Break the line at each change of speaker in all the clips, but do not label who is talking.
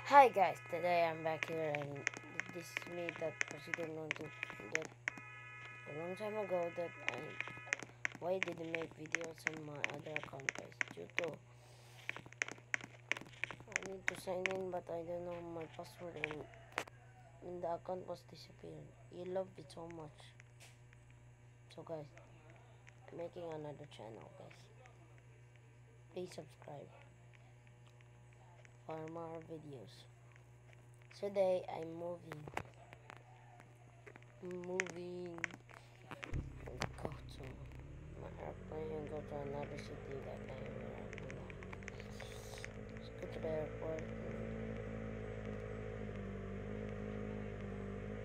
Hi guys, today I'm back here and this is me that proceeded on to that a long time ago that why didn't make videos on my other account guys due to I need to sign in but I don't know my password and the account was disappeared. You love it so much. So guys, I'm making another channel guys. Please subscribe for more videos. Today I'm moving go to my airplane and go to another city that I am right now. Let's go to the airport and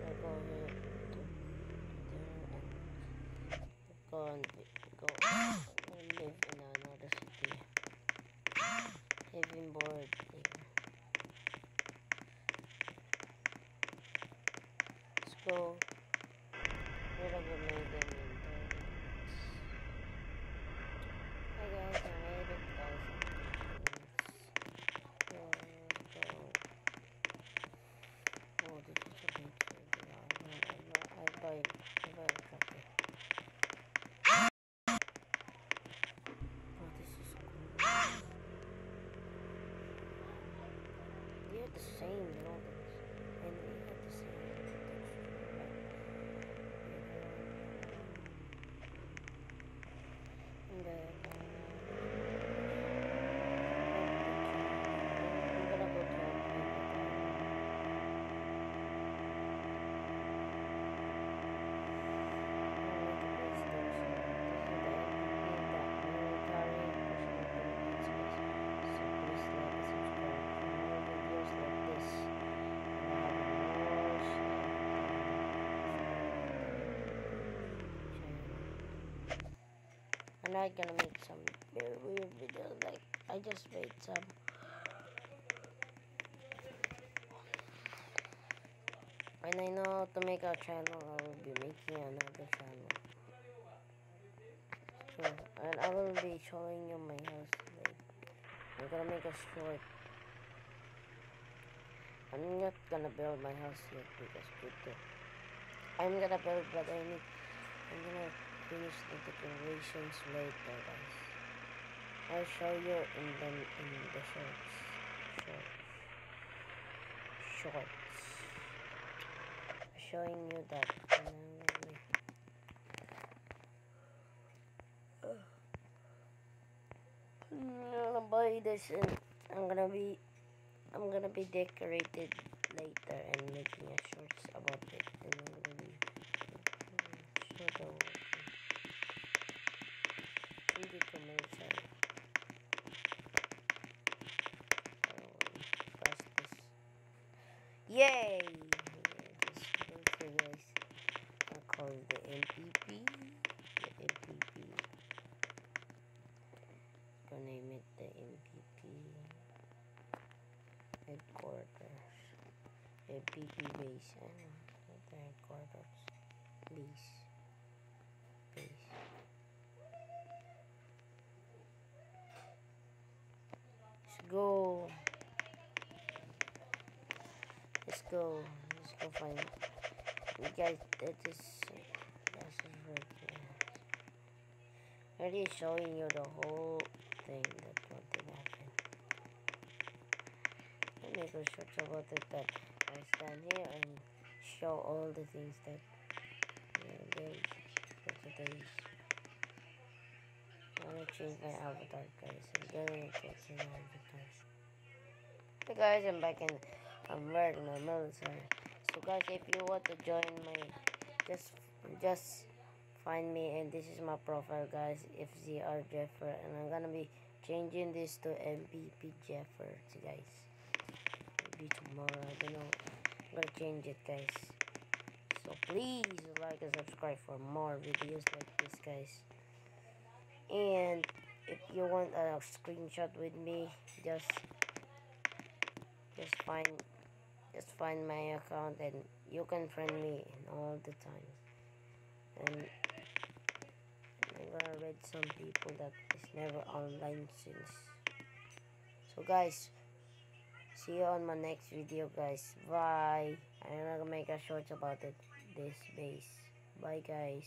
I'll go here to there and go and live in another city. Living board here. Let's go. Where I will make them in there. Hey guys, I made it guys. Let's go. Oh, this is a big city. I buy a coffee. Oh, this is cool. They have the same buildings, and they have the same texture. And I'm gonna go to a I'm not gonna make some very weird videos like I just made some. When I know how to make a channel, I will be making another channel. So, and I will be showing you my house. Like, I'm gonna make a short. I'm not gonna build my house yet because I'm gonna build, but I'm gonna finish the decorations later, guys. I'll show you in the shorts. Showing you that. I'm gonna buy this and I'm gonna be decorated later and making a shorts about it, and I'm gonna be show the commercial. Press this. Yay! This commercial, guys. I call it the MPP. The MPP. Gonna name it the MPP headquarters. MPP base. The headquarters. Base. Let's go. Let's go find it. You guys, this is right here. Already showing you the whole thing that what did happen. Let me go search about it that I stand here and show all the things that there for today's. I'm gonna change my avatar, guys. I'm gonna change my avatar. Hey guys, I'm back and I'm wearing my military. So guys, if you want to join my, just find me, and this is my profile, guys. FZR Jeffer, and I'm gonna be changing this to MPP Jeffer, guys. Maybe tomorrow, I don't know. I'm gonna change it, guys. So please like and subscribe for more videos like this, guys. And if you want a screenshot with me, just find my account and you can friend me all the time. And I'm gonna read some people that is never online since. So guys, See you on my next video, guys. Bye. I'm gonna make a short about it. This base. Bye, guys.